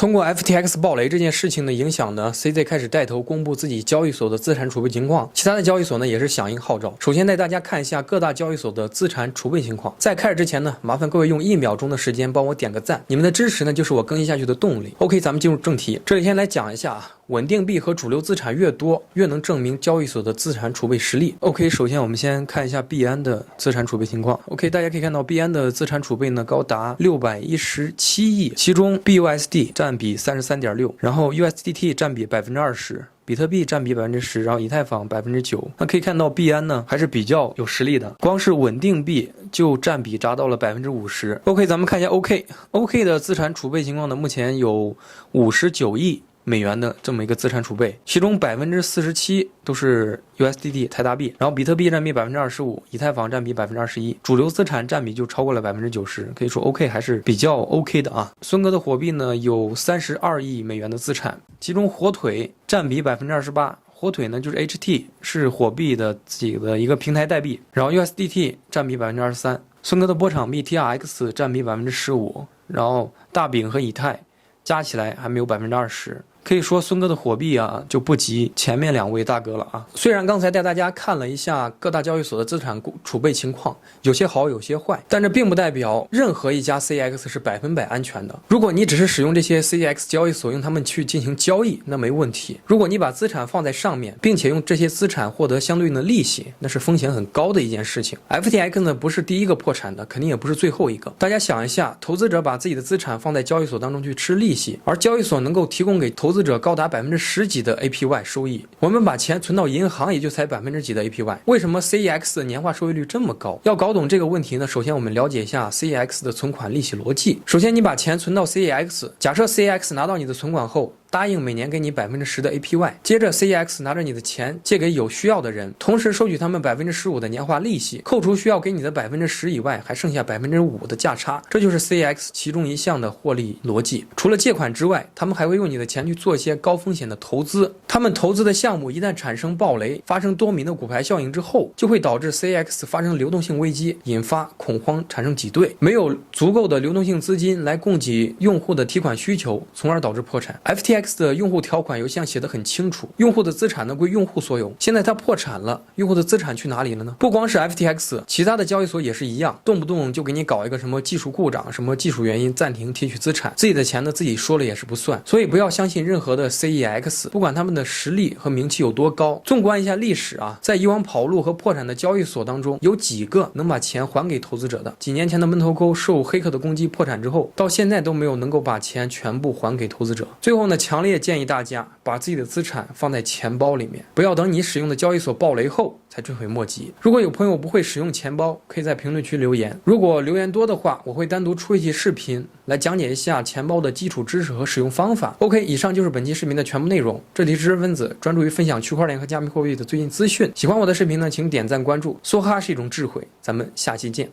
通过 FTX 暴雷这件事情的影响呢 ，CZ 开始带头公布自己交易所的资产储备情况，其他的交易所呢也是响应号召。首先带大家看一下各大交易所的资产储备情况。在开始之前呢，麻烦各位用1秒钟的时间帮我点个赞，你们的支持呢就是我更新下去的动力。OK， 咱们进入正题，这里先来讲一下稳定币和主流资产越多，越能证明交易所的资产储备实力。OK， 首先我们先看一下币安的资产储备情况。OK， 大家可以看到币安的资产储备呢高达617亿，其中 BUSD 占比33.6%，然后 USDT 占比20%。比特币占比10%，然后以太坊9%。那可以看到币安呢还是比较有实力的，光是稳定币就占比达到了50%。OK， 咱们看一下 OK 的资产储备情况呢，目前有59亿美元的这么一个资产储备，其中47%都是 USDT 泰达币，然后比特币占比25%，以太坊占比21%，主流资产占比就超过了90%，可以说 OK 还是比较 OK 的啊。孙哥的火币呢有32亿美元的资产，其中火腿占比28%，火腿呢就是 HT 是火币的自己的一个平台代币，然后 USDT 占比23%，孙哥的波场币 TRX 占比15%，然后大饼和以太加起来还没有20%。可以说孙哥的火币啊就不及前面2位大哥了啊。虽然刚才带大家看了一下各大交易所的资产储备情况，有些好有些坏，但这并不代表任何一家 CEX 是100%安全的。如果你只是使用这些 CEX 交易所用它们去进行交易，那没问题。如果你把资产放在上面，并且用这些资产获得相对应的利息，那是风险很高的一件事情。FTX 呢不是第一个破产的，肯定也不是最后一个。大家想一下，投资者把自己的资产放在交易所当中去吃利息，而交易所能够提供给投资者高达10%几的 APY 收益，我们把钱存到银行也就才%几的 APY， 为什么 CEX 的年化收益率这么高？要搞懂这个问题呢，首先我们了解一下 CEX 的存款利息逻辑。首先你把钱存到 CEX， 假设 CEX 拿到你的存款后答应每年给你10%的 APY， 接着 CEX 拿着你的钱借给有需要的人，同时收取他们15%的年化利息，扣除需要给你的10%以外，还剩下5%的价差，这就是 CEX 其中一项的获利逻辑。除了借款之外，他们还会用你的钱去做一些高风险的投资，他们投资的项目一旦产生暴雷，发生多米诺骨牌效应之后，就会导致 CEX 发生流动性危机，引发恐慌，产生挤兑，没有足够的流动性资金来供给用户的提款需求，从而导致破产。FTX的用户条款有一项写得很清楚，用户的资产呢归用户所有。现在它破产了，用户的资产去哪里了呢？不光是 FTX， 其他的交易所也是一样，动不动就给你搞一个什么技术故障，什么技术原因暂停提取资产，自己的钱呢自己说了也是不算。所以不要相信任何的 CEX， 不管他们的实力和名气有多高。纵观一下历史啊，在以往跑路和破产的交易所当中，有几个能把钱还给投资者的？几年前的闷头沟受黑客的攻击破产之后，到现在都没有能够把钱全部还给投资者。最后呢，强烈建议大家把自己的资产放在钱包里面，不要等你使用的交易所爆雷后才追悔莫及。如果有朋友不会使用钱包，可以在评论区留言，如果留言多的话，我会单独出一期视频来讲解一下钱包的基础知识和使用方法。OK， 以上就是本期视频的全部内容。这里是知识分子，专注于分享区块链和加密货币的最新资讯。喜欢我的视频呢，请点赞关注。梭哈是一种智慧，咱们下期见。